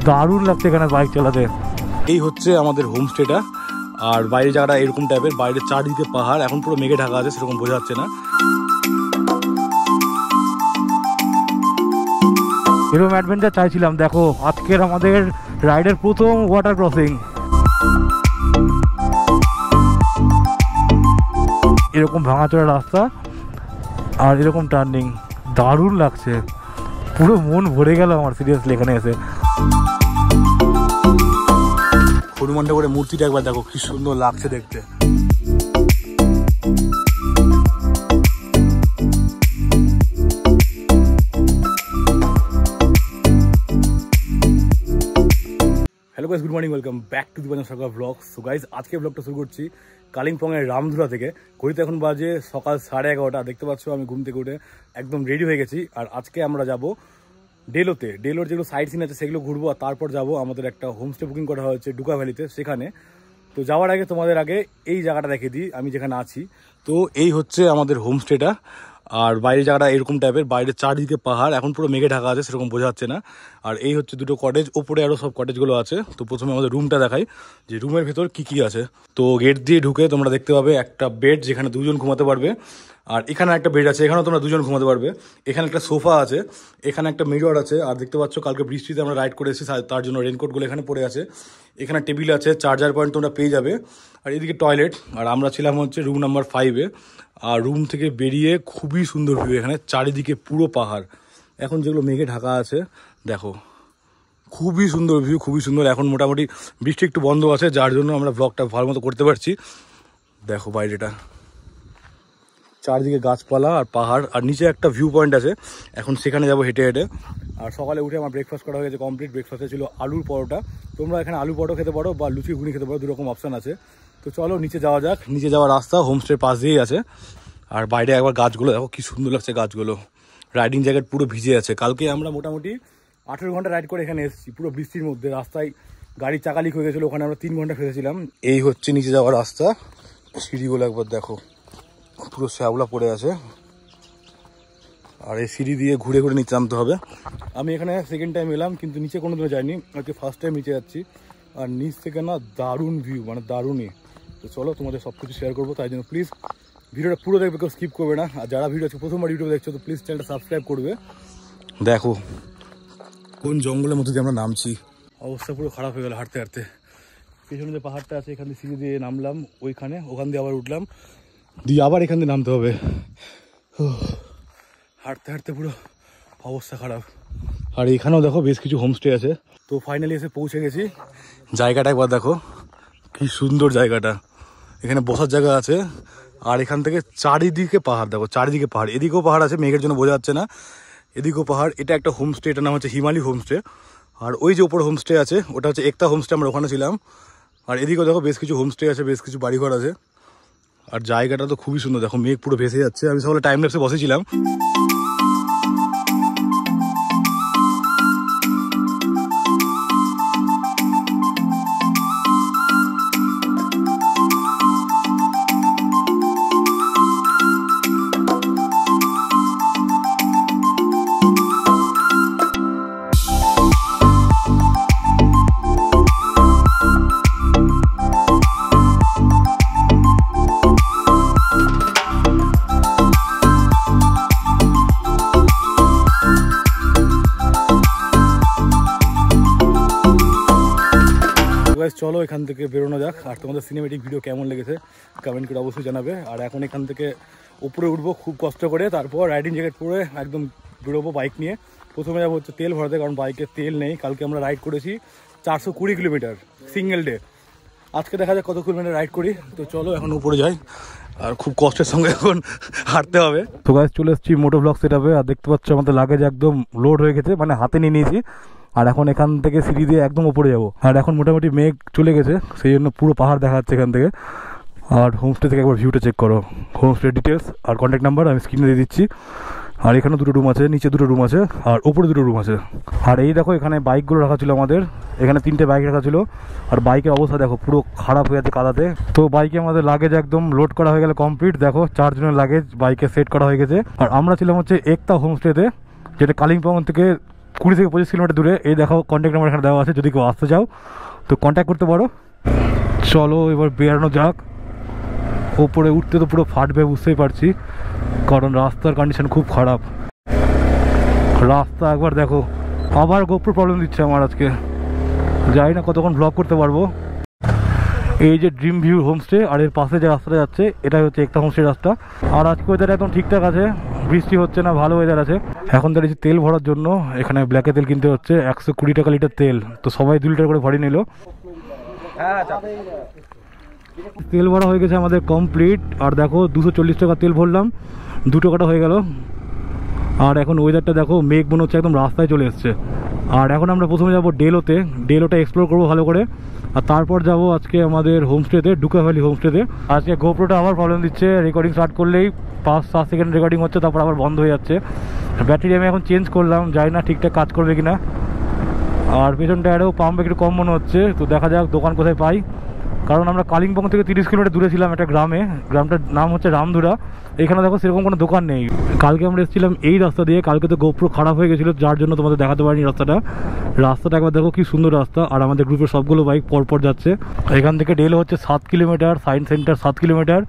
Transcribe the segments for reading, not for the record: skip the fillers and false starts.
দারুণ লাগছে এখানে বাইক চালাতে। এই হচ্ছে আমাদের হোমস্টেটা। আর বাইরের জায়গাটা এরকম টাইপের, বাইরে চারদিকে পাহাড়, এখন পুরো মেঘে ঢাকা আছে, সেরকম বোঝা যাচ্ছে না। এরকম অ্যাডভেঞ্চার চাইছিলাম। দেখো আজকের আমাদের রাইডের প্রথম ওয়াটার ক্রসিং। এরকম ভাঙাচোরা রাস্তা আর এরকম টার্নিং, দারুণ লাগছে, পুরো মন ভরে গেল আমার সিরিয়াসলি এখানে এসে। হনুমানটা করে মূর্তিটা একবার দেখো, কি সুন্দর লাগছে দেখতে। Hello guys, good morning, welcome back to the বাজার সরকার ব্লগ। সো গাইস, আজকে ব্লগটা শুরু করছি কালিম্পংয়ের রামধুরা থেকে। ঘড়িতে এখন বাজে সকাল 11:30। দেখতে পাচ্ছ আমি ঘুম থেকে উঠে একদম রেডি হয়ে গেছি। আর আজকে আমরা যাব ডেলোতে। ডেলোর যেগুলো সাইট সিন আছে সেগুলো ঘুরবো, আর তারপর যাব আমাদের একটা হোমস্টে বুকিং করা হয়েছে ডুকা ভ্যালিতে, সেখানে। তো যাওয়ার আগে তোমাদের আগে এই জায়গাটা দেখে দিই আমি যেখানে আছি। তো এই হচ্ছে আমাদের হোমস্টেটা। আর বাইরের জায়গাটা এরকম টাইপের, বাইরে চারদিকে পাহাড়, এখন পুরো মেঘে ঢাকা আছে, সেরকম বোঝা যাচ্ছে না। আর এই হচ্ছে দুটো কটেজ, ওপরে আরও সব কটেজগুলো আছে। তো প্রথমে আমাদের রুমটা দেখাই যে রুমের ভেতর কি কি আছে। তো গেট দিয়ে ঢুকে তোমরা দেখতে পাবে একটা বেড, যেখানে দুজন ঘুমাতে পারবে। আর এখানে একটা বেড আছে, এখানেও তোমরা দুজন ঘুমাতে পারবে। এখানে একটা সোফা আছে, এখানে একটা মিরর আছে। আর দেখতে পাচ্ছ কালকে বৃষ্টিতে আমরা রাইড করে এসেছি, তার জন্য রেনকোটগুলো এখানে পড়ে আছে। এখানে টেবিল আছে, চার্জার পয়েন্ট তোমরা পেয়ে যাবে। আর এদিকে টয়লেট। আর আমরা ছিলাম হচ্ছে রুম নাম্বার 5-এ। আর রুম থেকে বেরিয়ে খুবই সুন্দর ভিউ, এখানে চারিদিকে পুরো পাহাড়, এখন যেগুলো মেঘে ঢাকা আছে দেখো, খুবই সুন্দর ভিউ, খুবই সুন্দর। এখন মোটামুটি বৃষ্টি একটু বন্ধ আছে, যার জন্য আমরা ব্লগটা ভালো মতো করতে পারছি। দেখো বাইরেটা, চারদিকে গাছপালা আর পাহাড়, আর নিচে একটা ভিউ পয়েন্ট আছে, এখন সেখানে যাবো হেঁটে হেঁটে। আর সকালে উঠে আমার ব্রেকফাস্ট করা হয়ে গেছে কমপ্লিট। ব্রেকফাস্টে ছিল আলুর পরোটা। তোমরা এখানে আলু পরোটা খেতে পারো বা লুচি ঘুগনি খেতে পারো, দুরকম অপশান আছে। তো চলো নিচে যাওয়া যাক। নিচে যাওয়ার রাস্তা হোমস্টের পাশ দিয়েই আছে। আর বাইরে একবার গাছগুলো দেখো, কি সুন্দর লাগছে গাছগুলো। রাইডিং জ্যাকেট পুরো ভিজে আছে। কালকে আমরা মোটামুটি 18 ঘন্টা রাইড করে এখানে এসেছি, পুরো বৃষ্টির মধ্যে। রাস্তায় গাড়ির চাকা লিক হয়ে গেছিলো, ওখানে আমরা 3 ঘন্টা ফেসেছিলাম। এই হচ্ছে নিচে যাওয়ার রাস্তা। সিঁড়িগুলো একবার দেখো, পুরো শ্যাওলা পড়ে আছে। আর এই সিঁড়ি দিয়ে ঘুরে ঘুরে নিচে নামতে হবে। আমি এখানে সেকেন্ড টাইম এলাম, কিন্তু নিচে কোনোদিনও যাইনি, আজকে ফার্স্ট টাইম নিচে যাচ্ছি। আর নিচ থেকে না দারুণ ভিউ, মানে দারুণই। তো চলো তোমাদের সব কিছু শেয়ার করবো, তাই জন্য প্লিজ ভিডিওটা পুরো দেখবে, কেউ স্কিপ করবে না। আর যারা ভিডিও আছে প্রথমবার ইউটিউবে দেখছো, তো প্লিজ চ্যানেলটা সাবস্ক্রাইব করবে। দেখো কোন জঙ্গলের মধ্যে দিয়ে আমরা নামছি, অবস্থা পুরো খারাপ হয়ে গেল হাঁটতে হাঁটতে। পেছনে যে পাহাড়টা আছে, এখান দিয়ে সিঁড়ি দিয়ে নামলাম ওইখানে, ওখান দিয়ে আবার উঠলাম, দিয়ে আবার এখান দিয়ে নামতে হবে। হাঁটতে হাঁটতে পুরো অবস্থা খারাপ। আর এখানেও দেখো বেশ কিছু হোমস্টে আছে। তো ফাইনালি এসে পৌঁছে গেছি। জায়গাটা একবার দেখো, কি সুন্দর জায়গাটা। এখানে বসার জায়গা আছে, আর এখান থেকে চারিদিকে পাহাড় দেখো, চারিদিকে পাহাড়। এদিকেও পাহাড় আছে, মেঘের জন্য বোঝা যাচ্ছে না, এদিকেও পাহাড়। এটা একটা হোমস্টে, এটার নাম হচ্ছে হিমালয় হোমস্টে। আর ওই যে ওপর হোমস্টে আছে, ওটা হচ্ছে একতা হোমস্টে, আমরা ওখানে ছিলাম। আর এদিকেও দেখো বেশ কিছু হোমস্টে আছে, বেশ কিছু বাড়িঘর আছে। আর জায়গাটা তো খুবই সুন্দর, দেখো মেঘ পুরো ভেসে যাচ্ছে। আমি সকালে টাইম ল্যাপসে বসেছিলাম। চলো এখান থেকে বেরোনো যাক। আর তোমাদের সিনেমেটিক ভিডিও কেমন লেগেছে কমেন্ট করে অবশ্যই জানাবে। আর এখন এখান থেকে উপরে উঠবো খুব কষ্ট করে, তারপর রাইডিং জ্যাকেট পরে একদম বেরোবো বাইক নিয়ে। প্রথমে যাবো হচ্ছে তেল ভরাতে, কারণ বাইকে তেল নেই। কালকে আমরা রাইড করেছি 420 কিলোমিটার সিঙ্গেল ডে। আজকে দেখা যাক কত কিলোমিটার রাইড করি। তো চলো এখন উপরে যাই, আর খুব কষ্টের সঙ্গে এখন হাঁটতে হবে। তো গাইস চলে এসেছি মোটো ব্লগ সেটআপে। আর দেখতে পাচ্ছ আমাদের লাগেজ একদম লোড হয়ে গেছে, মানে হাতে নিয়ে নিয়েছি। আর এখন এখান থেকে সিঁড়ি দিয়ে একদম উপরে যাবো। আর এখন মোটামুটি মেঘ চলে গেছে, সেই জন্য পুরো পাহাড় দেখা যাচ্ছে এখান থেকে। আর হোমস্টে থেকে একবার ভিউটা চেক করো। হোমস্টে ডিটেলস আর কন্ট্যাক্ট নাম্বার আমি স্ক্রিনে দিয়ে দিচ্ছি। আর এখানে দুটো রুম আছে, নিচে দুটো রুম আছে, আর উপরে দুটো রুম আছে। আর এই দেখো এখানে বাইকগুলো রাখা ছিল আমাদের, এখানে 3টে বাইক রাখা ছিল। আর বাইকের অবস্থা দেখো পুরো খারাপ হয়ে আছে কাদাতে। তো বাইকে আমাদের লাগেজ একদম লোড করা হয়ে গেল কমপ্লিট। দেখো 4 জনের লাগেজ বাইকে সেট করা হয়ে গেছে। আর আমরা ছিলাম হচ্ছে একতা হোমস্টেতে, যেটা কালিম্পং থেকে 20 থেকে 25 কিলোমিটার দূরে। এই দেখো কন্ট্যাক্ট নাম্বার এখানে দেওয়া আছে, যদি কেউ আসতে চাও তো কন্ট্যাক্ট করতে পারো। চলো এবার বেরানো যাক। ওপরে উঠতে তো পুরো ফাটবে বুঝতেই পারছি, কারণ রাস্তার কন্ডিশন খুব খারাপ। রাস্তা একবার দেখো। আবার গোপ্রো প্রবলেম দিচ্ছে আমার আজকে, জানি না কতক্ষণ ব্লগ করতে পারবো। এই যে ড্রিম ভিউ হোমস্টে, আর এর পাশে যে রাস্তাটা যাচ্ছে এটাই হচ্ছে একতা হোমস্টে রাস্তা। আর আজকে ওয়েদার একদম ঠিকঠাক আছে, বৃষ্টি হচ্ছে না, ভালো ওয়েদার আছে। এখন দাঁড়িয়েছি তেল ভরার জন্য, এখানে ব্ল্যাকে তেল কিনতে হচ্ছে 120 টাকা লিটার তেল। তো সবাই 2 লিটার করে ভরিয়ে নিল। তেল ভরা হয়ে গেছে আমাদের কমপ্লিট। আর দেখো 240 টাকা তেল ভরলাম, 2 টাকাটা হয়ে গেল। আর এখন ওয়েদারটা দেখো, মেঘ মনে হচ্ছে একদম রাস্তায় চলে এসছে। আর এখন আমরা প্রথমে যাবো ডেলোতে, ডেলোটা এক্সপ্লোর করবো ভালো করে। আর তারপর যাব আজকে আমাদের হোমস্টেতে, ডুকা ভ্যালি হোমস্টেতে। আজকে গোপ্রোটা আবার প্রবলেম দিচ্ছে, রেকর্ডিং স্টার্ট করলেই 5-7 সেকেন্ড রেকর্ডিং হচ্ছে, তারপর আবার বন্ধ হয়ে যাচ্ছে। ব্যাটারি আমি এখন চেঞ্জ করলাম, জানি না ঠিকঠাক কাজ করবে কিনা। আর পেছন টায়ারেও পাম্প একটু কম মনে হচ্ছে, তো দেখা যাক দোকান কোথায় পাই। কারণ আমরা কালিম্পং থেকে 30 কিলোমিটার দূরে ছিলাম একটা গ্রামে, গ্রামটার নাম হচ্ছে রামধুরা। এখানে দেখো সেরকম কোনো দোকান নেই। কালকে আমরা এসেছিলাম এই রাস্তা দিয়ে, কালকে তো গোপ্রো খারাপ হয়ে গেছিলো, যার জন্য তোমাদের দেখাতে পারিনি রাস্তাটা একবার দেখো কি সুন্দর রাস্তা। আর আমাদের গ্রুপের সবগুলো বাইক পরপর যাচ্ছে। এখান থেকে ডেলো হচ্ছে 7 কিলোমিটার, সায়েন্স সেন্টার 7 কিলোমিটার,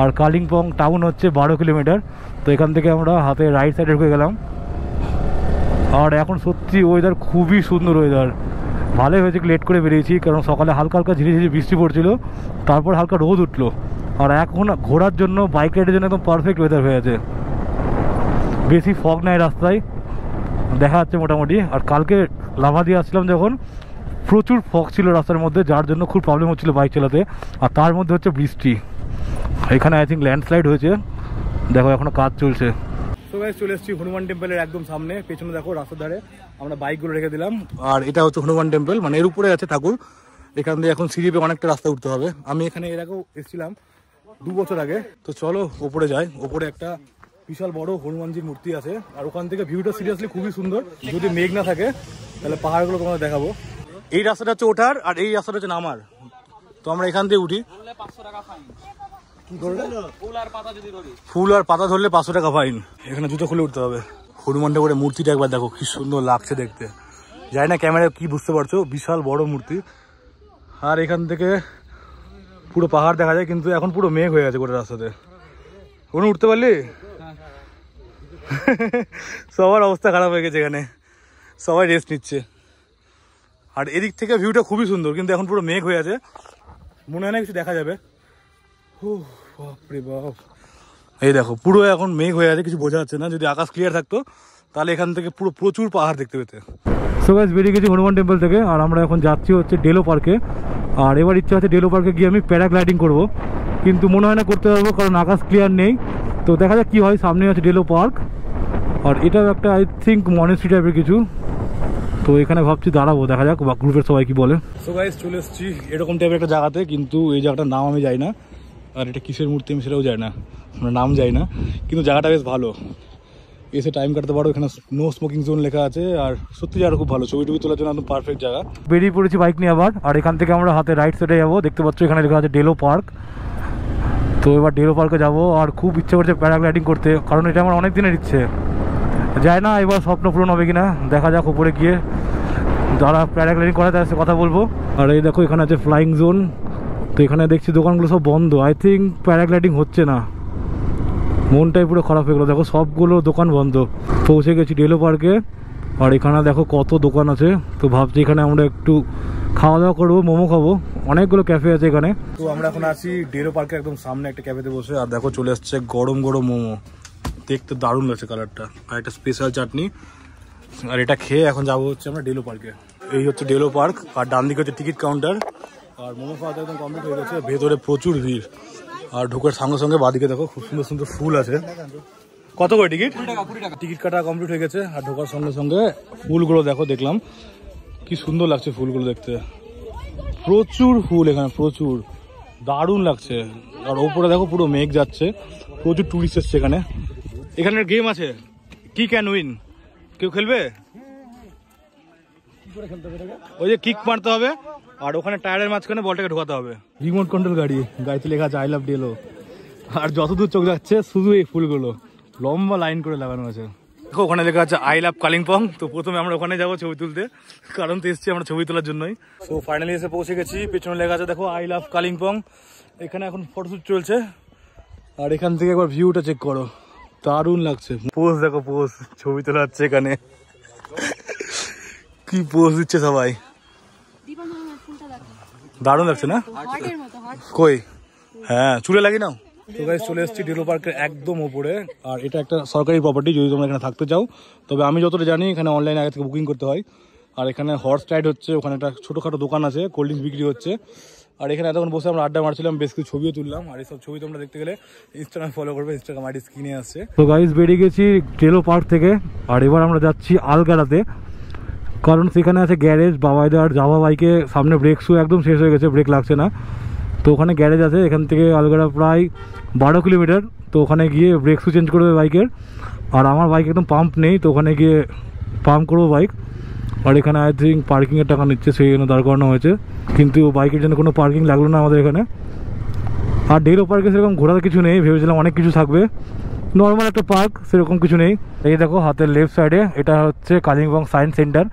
আর কালিম্পং টাউন হচ্ছে 12 কিলোমিটার। তো এখান থেকে আমরা হাতে রাইট সাইডে ঢুকে গেলাম। আর এখন সত্যি ওয়েদার খুবই সুন্দর ওয়েদার, ভালোই হয়েছে লেট করে বেরিয়েছি, কারণ সকালে হালকা হালকা ঝিরি ঝিরি বৃষ্টি পড়ছিল, তারপর হালকা রোদ উঠলো। আর এখন ঘোরার জন্য, বাইক রাইডের জন্য একদম পারফেক্ট ওয়েদার হয়ে আছে। বেশি ফগ নাই রাস্তায়, দেখা যাচ্ছে মোটামুটি। আর কালকে লাভা দিয়ে আসছিলাম যখন, প্রচুর ফগ ছিল রাস্তার মধ্যে, যার জন্য খুব প্রবলেম হচ্ছিলো বাইক চালাতে। আর তার মধ্যে হচ্ছে বৃষ্টি। এখানে আই থিঙ্ক ল্যান্ডস্লাইড হয়েছে, দেখো এখনো কাজ চলছে। তো গাইস চলে এসেছি হনুমান টেম্পলের একদম সামনে। পেছনে দেখো রাস্তার ধারে আমরা বাইকগুলো রেখে দিলাম। আর এটা হচ্ছে হনুমান টেম্পল, মানে এর উপরে আছে ঠাকুর। এখান দিয়ে এখন সিঁড়ি পেয়ে অনেকটা রাস্তা উঠতে হবে। আমি এখানে এর আগেও এসেছিলাম 2 বছর আগে। তো চলো ওপরে যাই। ওপরে একটা বিশাল বড় হনুমানজির মূর্তি আছে। আর ওখান থেকে ভিউটা সিরিয়াসলি খুবই সুন্দর। যদি মেঘ না থাকে তাহলে পাহাড়গুলো তোমাদের দেখাবো। এই রাস্তাটা হচ্ছে ওঠার, আর এই রাস্তাটা হচ্ছে নামার। তো আমরা এখান দিয়ে উঠি। ফুল আর পাতা ধরলে 500 টাকা ফাইন। এখানে জুতো খুলে উঠতে হবে। হনুমান ঠাকুরের মূর্তিটা একবার দেখো কি সুন্দর লাগছে দেখতে। জানি না ক্যামেরায় কি বুঝতে পারছো, বিশাল বড় মূর্তি। আর এখান থেকে পুরো পাহাড় দেখা যায়, কিন্তু এখন পুরো মেঘ হয়ে গেছে গোটা রাস্তাতে। ওখানে উঠতে পারলি? সবার অবস্থা খারাপ হয়ে গেছে, এখানে সবাই রেস্ট নিচ্ছে। আর এদিক থেকে ভিউটা খুবই সুন্দর, কিন্তু এখন পুরো মেঘ হয়ে আছে, মনে হয় না কিছু দেখা যাবে। এই দেখো পুরো এখন মেঘ হয়ে আছে, কিছু বোঝা যাচ্ছে না। যদি আকাশ ক্লিয়ার থাকতো তাহলে এখান থেকে পুরো প্রচুর পাহাড় দেখতে পেতে। সো গাইস বেরিয়ে গেছি হনুমান টেম্পল থেকে, আর আমরা এখন যাচ্ছি হচ্ছে ডেলো পার্কে। আর এবার ইচ্ছা আছে ডেলো পার্কে গিয়ে আমি প্যারাগ্লাইডিং করব, কিন্তু মনে হয় না করতে পারবো, কারণ আকাশ ক্লিয়ার নেই। তো দেখা যাক কি হয়। সামনে আছে ডেলো পার্ক, আর এটাও একটা আই থিঙ্ক মনেস্ট্রি টাইপের কিছু। তো এখানে ভাবছি দাঁড়াবো, দেখা যাক বা গ্রুপের সবাই কি বলে। সো গাইস চলে এসেছি এরকম টাইপের একটা জায়গাতে, কিন্তু এই জায়গাটার নাম আমি জানি না। আর এটা কিসের মূর্তি আমি সেটাও জানি না, আমরা নাম জানি না, কিন্তু জায়গাটা বেশ ভালো। এসে টাইম কাটতে পারো। এখানে নো স্মোকিং জোন লেখা আছে, আর সত্যি জায়গা খুব ভালো, ছবি টবি তোলার জন্য একদম পারফেক্ট জায়গা। বেরিয়ে পড়েছি বাইক নিয়ে আবার। আর এখান থেকে আমরা হাতে রাইট সাইডে যাবো, দেখতে পাচ্ছ এখানে লেখা আছে ডেলো পার্ক। তো এবার ডেলো পার্কে যাবো। আর খুব ইচ্ছে করছে প্যারাগ্লাইডিং করতে, কারণ এটা আমার অনেক দিনের ইচ্ছে। যায় না এবার স্বপ্ন পূরণ হবে কিনা, দেখা যাক উপরে গিয়ে। যারা প্যারাগ্লাইডিং করে তাদের সাথে কথা বলবো। আর এই দেখো এখানে আছে ফ্লাইং জোন। তো এখানে দেখছি দোকানগুলো সব বন্ধ, আই থিঙ্ক প্যারাগ্লাইডিং হচ্ছে না। মনটাই পুরো খারাপ হয়ে গেলো, দেখো সবগুলো দোকান বন্ধ। পৌঁছে গেছি ডেলো পার্কে, আর এখানে দেখো কত দোকান আছে। তো ভাবছি এখানে আমরা একটু খাওয়া দাওয়া করবো, মোমো খাবো। অনেকগুলো ক্যাফে আছে এখানে। তো আমরা এখন আছি ডেলো পার্কের একদম সামনে একটা ক্যাফেতে বসে। আর দেখো চলে আসছে গরম গরম মোমো, দেখতে দারুণ লাগছে কালারটা, আর একটা স্পেশাল চাটনি। আর এটা খেয়ে এখন যাবো হচ্ছে আমরা ডেলো পার্কে। এই হচ্ছে ডেলো পার্ক, আর ডান দিকে হচ্ছে টিকিট কাউন্টার। আর মোমো খাওয়াতে একদম কমপ্লিট হয়ে গেছে, ভেতরে প্রচুর ভিড়। আর ঢোকার সঙ্গে সঙ্গে বাদিকে দেখো খুব সুন্দর সুন্দর ফুল আছে। কত করে টিকিট? 20 টাকা। টিকিট কাটা কমপ্লিট হয়ে গেছে। আর ঢোকার সঙ্গে সঙ্গে ফুলগুলো দেখো, দেখলাম কি সুন্দর লাগছে ফুলগুলো দেখতে। প্রচুর ফুল এখানে, প্রচুর দারুণ লাগছে। আর ওপরে দেখো পুরো মেঘ যাচ্ছে, প্রচুর টুরিস্ট এসছে এখানে। এখানে গেম আছে, কি ক্যান উইন। কেউ খেলবে? ওই যে কিক মারতে হবে, আর ওখানে টায়ারের মাঝখানে বলটাকে ঢোকাতে হবে। রিমোট কন্ট্রোল গাড়ি, গাড়িতে লেখা আছে আই লাভ ডেলো। আর যতদূর চোখ যাচ্ছে শুধু এই ফুলগুলো, লম্বা লাইন করে লাগানো আছে। দেখো ওখানে লেখা আছে আই লাভ কালিম্পং। তো প্রথমে আমরা ওখানে যাবো ছবি তুলতে, কারণ তো এসছি আমরা ছবি তোলার জন্যই। তো ফাইনালি এসে পৌঁছে গেছি, পেছনে লেখা আছে দেখো আই লাভ কালিম্পং। এখানে এখন ফটোশুট চলছে, আর এখান থেকে একবার ভিউটা চেক করো, দারুণ লাগছে। পোজ দেখো, পোজ ছবি তোলা হচ্ছে এখানে, কি পোজ দিচ্ছে সবাই, দারুণ লাগছে না? কই হ্যাঁ চুলে লাগি নাও। তো গাইস চলে এসেছি ডিলো পার্কের একদম উপরে, আর এটা একটা সরকারি প্রপার্টি। যদি তোমরা এখানে থাকতে চাও, তবে আমি যতটা জানি এখানে অনলাইনে আগে থেকে বুকিং করতে হয়। আর এখানে হর্স রাইড হচ্ছে, ওখানে একটা ছোটোখাটো দোকান আছে, কোল্ড ড্রিঙ্কস বিক্রি হচ্ছে। আর এখানে এতক্ষণ বসে আমরা আড্ডা মারছিলাম, বেশ কিছু ছবিও তুললাম। আর এইসব ছবি তোমরা দেখতে গেলে ইনস্টাগ্রাম ফলো করবে, ইনস্টাগ্রাম আইডি স্ক্রিনে আসছে। তো গাইস বেরিয়ে গেছি ডিলো পার্ক থেকে, আর এবার আমরা যাচ্ছি আলগাড়াতে, কারণ সেখানে আছে গ্যারেজ। বাবাইদার জাভা বাইকে সামনে ব্রেক শু একদম শেষ হয়ে গেছে, ব্রেক লাগছে না। তো ওখানে গ্যারেজ আছে, এখান থেকে আলগাড়া প্রায় 12 কিলোমিটার। তো ওখানে গিয়ে ব্রেক শু চেঞ্জ করবে বাইকের। আর আমার বাইক একদম পাম্প নেই, তো ওখানে গিয়ে পাম্প করবো বাইক। আর এখানে আই থিঙ্ক পার্কিংয়ের টাকা নিচ্ছে, সেই জন্য দাঁড় করানো হয়েছে, কিন্তু বাইকের জন্য কোনো পার্কিং লাগলো না আমাদের এখানে। আর ডিলো পার্কে সেরকম ঘোরার কিছু নেই, ভেবেছিলাম অনেক কিছু থাকবে, নর্মাল একটা পার্ক, সেরকম কিছু নেই। এই দেখো হাতের লেফট সাইডে এটা হচ্ছে কালিম্পং সায়েন্স সেন্টার।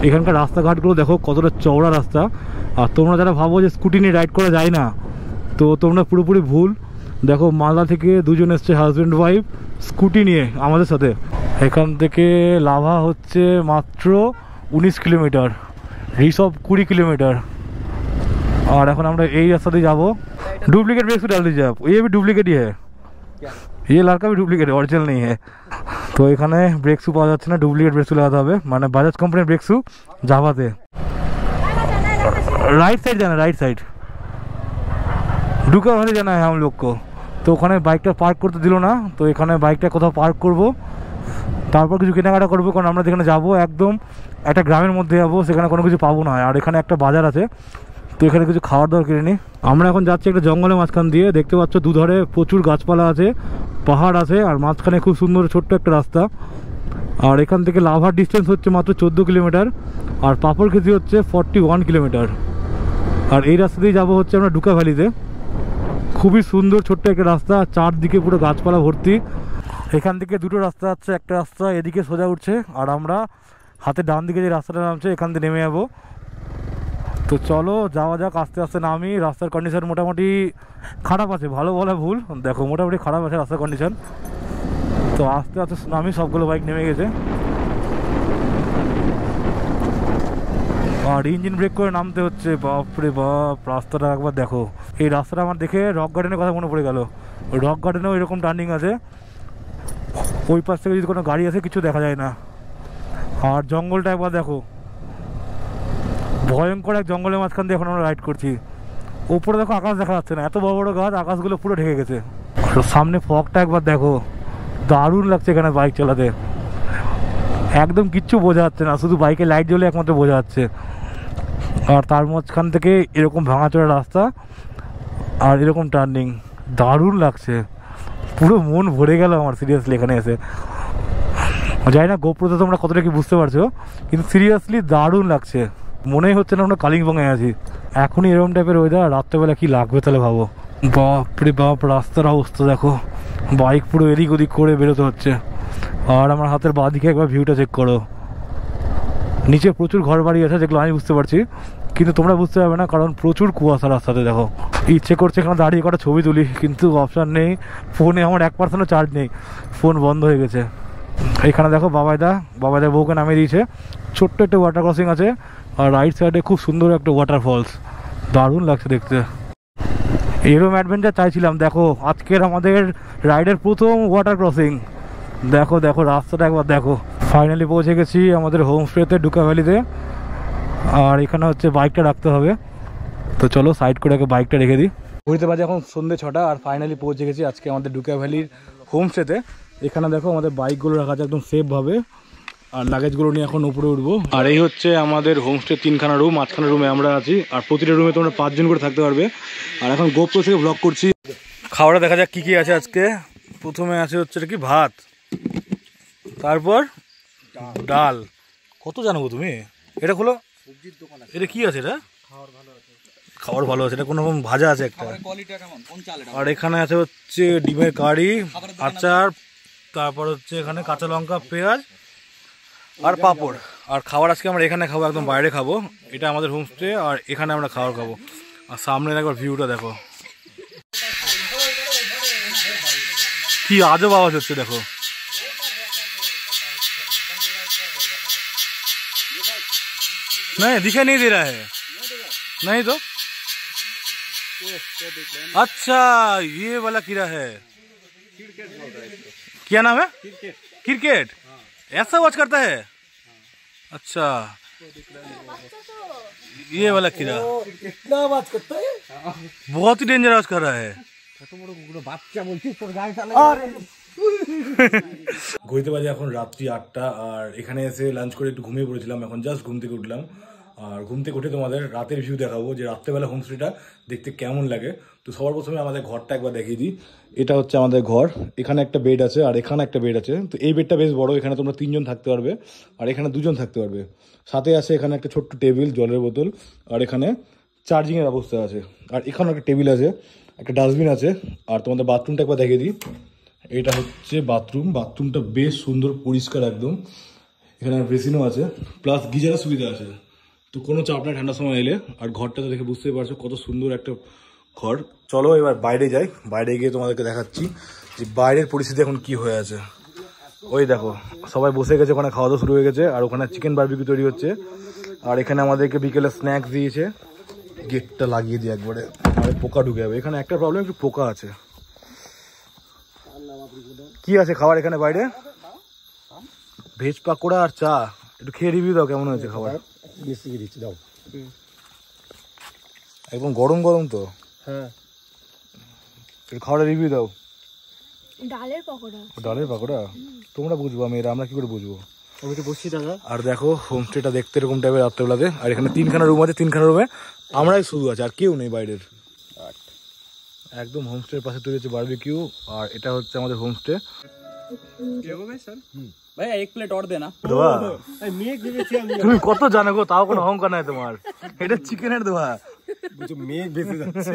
এখানকার রাস্তাঘাটগুলো দেখো কতটা চওড়া রাস্তা। আর তোমরা যারা ভাবো যে স্কুটি নিয়ে রাইড করা যায় না, তো তোমরা পুরোপুরি ভুল। দেখো মালদা থেকে দুজন এসছে হাজব্যান্ড ওয়াইফ স্কুটি নিয়ে আমাদের সাথে। এখান থেকে লাভা হচ্ছে মাত্র 19 কিলোমিটার, রিসব 20 কিলোমিটার। और এখন আমরা এই রাস্তা দিয়ে যাব। डुप्लीकेट ब्रेक से डाल दीजिए आप, ये भी डुप्लीकेट ही है, ये लड़का भी डुप्लीकेट है, ओरिजिनल नहीं है। तो এখানে ব্রেক শু পাওয়া যাচ্ছে না, डुप्लीकेट ब्रेक शू लगाते হবে, মানে বাজাজ কোম্পানির ব্রেক শু জাভাতে। राइट साइड जाना, राइट साइड ঢুকা হলে জানা है हम लोग को। তো ওখানে বাইকটা পার্ক করতে দিল না, তো এখানে বাইকটা কোথাও পার্ক করব, তারপর কিছু কেনাকাটা করবো। কারণ আমরা যেখানে যাবো একদম একটা গ্রামের মধ্যে যাবো, সেখানে কোনো কিছু পাবো না। আর এখানে একটা বাজার আছে, তো এখানে কিছু খাওয়ার দাওয়ার কিনে নিই। আমরা এখন যাচ্ছি একটা জঙ্গলের মাঝখান দিয়ে, দেখতে পাচ্ছ দুধারে প্রচুর গাছপালা আছে, পাহাড় আছে, আর মাঝখানে খুব সুন্দর ছোট্ট একটা রাস্তা। আর এখান থেকে লাভার ডিস্টেন্স হচ্ছে মাত্র 14 কিলোমিটার, আর পাপড়খেতি হচ্ছে 41 কিলোমিটার। আর এই রাস্তা দিয়ে যাবো হচ্ছে আমরা ডুকা ভ্যালিতে। খুবই সুন্দর ছোট্ট একটা রাস্তা, চারদিকে পুরো গাছপালা ভর্তি। এখান থেকে দুটো রাস্তা আছে, একটা রাস্তা এদিকে সোজা উঠছে, আর আমরা হাতে ডান দিকে যে রাস্তাটা নামছে এখান থেকে নেমে যাবো। তো চলো যাওয়া যাক, আস্তে আস্তে নামি। রাস্তার কন্ডিশন মোটামুটি খারাপ আছে, ভালো বলা ভুল, দেখো মোটামুটি খারাপ আছে রাস্তার কন্ডিশন। তো আস্তে আস্তে নামি, সবগুলো বাইক নেমে গেছে। আর ইঞ্জিন ব্রেক করে নামতে হচ্ছে, বাপরে বাপ রাস্তাটা একবার দেখো। এই রাস্তাটা আমার দেখে রক গার্ডেনের কথা মনে পড়ে গেল। রক গার্ডেনেও এরকম টার্নিং আছে, ওই পাশ থেকে যদি কোনো গাড়ি আসে কিছু দেখা যায় না। আর জঙ্গলটা একবার দেখো, ভয়ঙ্কর এক জঙ্গলের মাঝখান দিয়ে এখন আমরা রাইড করছি। উপরে দেখো আকাশ দেখা যাচ্ছে না, এত বড় বড় গাছ, আকাশগুলো পুরো ঢেকে গেছে। সামনে ফগটা একবার দেখো, দারুণ লাগছে এখানে বাইক চালাতে, একদম কিচ্ছু বোঝা যাচ্ছে না, শুধু বাইকে লাইট জ্বলে একমাত্র বোঝা যাচ্ছে। আর তার মাঝখান থেকে এরকম ভাঙাচোরা রাস্তা আর এরকম টার্নিং, দারুণ লাগছে, পুরো মন ভরে গেল আমার সিরিয়াসলি এখানে এসে। জানি না গোপ্রোতে তোমরা কতটা কি বুঝতে পারছো, কিন্তু সিরিয়াসলি দারুণ লাগছে, মনেই হচ্ছে না আমরা কালিম্পংয়ে আছি। এখনই এরকম টাইপের ওয়েদার, রাত্রেবেলা কি লাগবে তাহলে ভাবো। বাপরে বাপ রাস্তার অবস্থা দেখো, বাইক পুরো এদিক ওদিক করে বেরোতে হচ্ছে। আর আমার হাতের বাঁ দিকে একবার ভিউটা চেক করো, নিচে প্রচুর ঘর বাড়ি আছে যেগুলো আমি বুঝতে পারছি, কিন্তু তোমরা বুঝতে পারবে না, কারণ প্রচুর কুয়াশা রাস্তাতে। দেখো ইচ্ছে করছে এখানে দাঁড়িয়ে কটা ছবি তুলি, কিন্তু অপশান নেই, ফোনে আমার 1% চার্জ নেই, ফোন বন্ধ হয়ে গেছে। এখানে দেখো বাবাইদা বউকে নামিয়ে দিয়েছে, ছোট্ট একটা ওয়াটার ক্রসিং আছে, আর রাইট সাইডে খুব সুন্দর একটা ওয়াটারফলস, দারুণ লাগছে দেখতে। এরকম অ্যাডভেঞ্চার চাইছিলাম। দেখো আজকের আমাদের রাইডের প্রথম ওয়াটার ক্রসিং, দেখো দেখো রাস্তাটা একবার দেখো। ফাইনালি পৌঁছে গেছি আমাদের হোমস্টেতে ডুকা ভ্যালিতে। আর এখানে হচ্ছে বাইকটা রাখতে হবে, তো চলো সাইড করে বাইকটা রেখে দিই। ঘুরতে বাজে এখন সন্ধ্যে 6টা, আর ফাইনালি পৌঁছে গেছি আজকে আমাদের ডুকা ভ্যালির হোমস্টেতে। এখানে দেখো আমাদের বাইকগুলো রাখা আছে একদম সেফভাবে, আর লাগেজগুলো নিয়ে এখন উপরে উঠবো। আর এই হচ্ছে আমাদের হোমস্টে 3খানা রুম, মাঝখানে রুমে আমরা আছি, আর প্রতিটা রুমে তোমরা 5 জন করে থাকতে পারবে। আর এখন গোপ্রো থেকে ব্লগ করছি। খাওয়াটা দেখা যাক কি কি আছে আজকে। প্রথমে আছে হচ্ছে কি ভাত, তারপর ডাল। কত জানো তুমি? এটা খোলো, সবজির দোকান আছে। এটা কি আছে? এটা খাবার ভালো আছে, এটা কোনো রকম ভাজা আছে একটা। আর এখানে আছে হচ্ছে ডিমের কারি, আচার, তারপর হচ্ছে এখানে কাঁচা লঙ্কা, পেঁয়াজ আর পাঁপড়। আর খাবার আজকে আমরা এখানে খাবো, একদম বাইরে খাবো। এটা আমাদের হোমস্টে আর এখানে আমরা খাবার খাবো। আর সামনে একবার ভিউটা দেখো, কি আজব আওয়াজ হচ্ছে দেখো। नहीं दिखाई नहीं दे रहा है, नहीं तो अच्छा ये वाला कीड़ा है, क्या नाम है? क्रिकेट। ऐसा आवाज करता है? अच्छा ये वाला कीड़ा कितना आवाज करता है, बहुत ही डेंजर आवाज कर रहा है। ঘুরতে বাজে এখন রাত্রি 8টা। আর এখানে এসে লাঞ্চ করে একটু ঘুমিয়ে পড়েছিলাম, এখন জাস্ট ঘুম থেকে উঠলাম। আর ঘুম থেকে উঠে তোমাদের রাতের ভিউ দেখাবো যে রাত্রেবেলা হোমস্টেটা দেখতে কেমন লাগে। তো সবার প্রথমে আমাদের ঘরটা একবার দেখিয়ে দিই। এটা হচ্ছে আমাদের ঘর, এখানে একটা বেড আছে আর এখানে একটা বেড আছে। তো এই বেডটা বেশ বড়, এখানে তোমরা 3 জন থাকতে পারবে আর এখানে 2 জন থাকতে পারবে। সাথে আছে এখানে একটা ছোট্ট টেবিল, জলের বোতল, আর এখানে চার্জিংয়ের ব্যবস্থা আছে। আর এখানে একটা টেবিল আছে, একটা ডাস্টবিন আছে। আর তোমাদের বাথরুমটা একবার দেখিয়ে দিই। এটা হচ্ছে বাথরুম, বাথরুমটা বেশ সুন্দর পরিষ্কার একদম। এখানে বেসিনও আছে, প্লাস গিজারের সুবিধা আছে। তো কোনো চাপ নেই ঠান্ডার সময় এলে। আর ঘরটাতে দেখে বুঝতেই পারছো কত সুন্দর একটা ঘর। চলো এবার বাইরে যাই, বাইরে গিয়ে তোমাদেরকে দেখাচ্ছি যে বাইরের পরিস্থিতি এখন কি হয়ে আছে। ওই দেখো সবাই বসে গেছে, ওখানে খাওয়া দাওয়া শুরু হয়ে গেছে। আর ওখানে চিকেন বারবিকিউ তৈরি হচ্ছে। আর এখানে আমাদেরকে বিকেলে স্ন্যাক্স দিয়েছে। গেটটা লাগিয়ে দিই একবারে, আর পোকা ঢুকে যাবে। এখানে একটা প্রবলেম, একটু পোকা আছে। কি আছে খাবার এখানে বাইরে? ভেজ পাকোড়া আর চা। একটু খেয়ে রিভিউ দাও কেমন হয়েছে খাবার। একদম গরম গরম তো। হ্যাঁ একটু খাবারের রিভিউ দাও। ডালের পকোড়া। ডালের পাকোড়া তোমরা বুঝবো, মেয়েরা আমরা কি করে বুঝবো। আমি তো বসছি দাদা। আর দেখো হোমস্টেটা দেখতে এরকম টাইপের রাত্রেবেলাতে। আর এখানে 3খানা রুম আছে, 3খানা রুমে আমরাই শুধু আছে, আর কেউ নেই বাইরের। একদম হোমস্টের পাশে তৈরি হচ্ছে বারবিকিউ। আর এটা হচ্ছে আমাদের হোমস্টে। ভাই এক প্লেট और देना। তুমি কত জানো গো, তাও কোনো অহংকার নাই তোমার। এটা চিকেনের দোয়া, মেঘ ভেসে যাচ্ছে।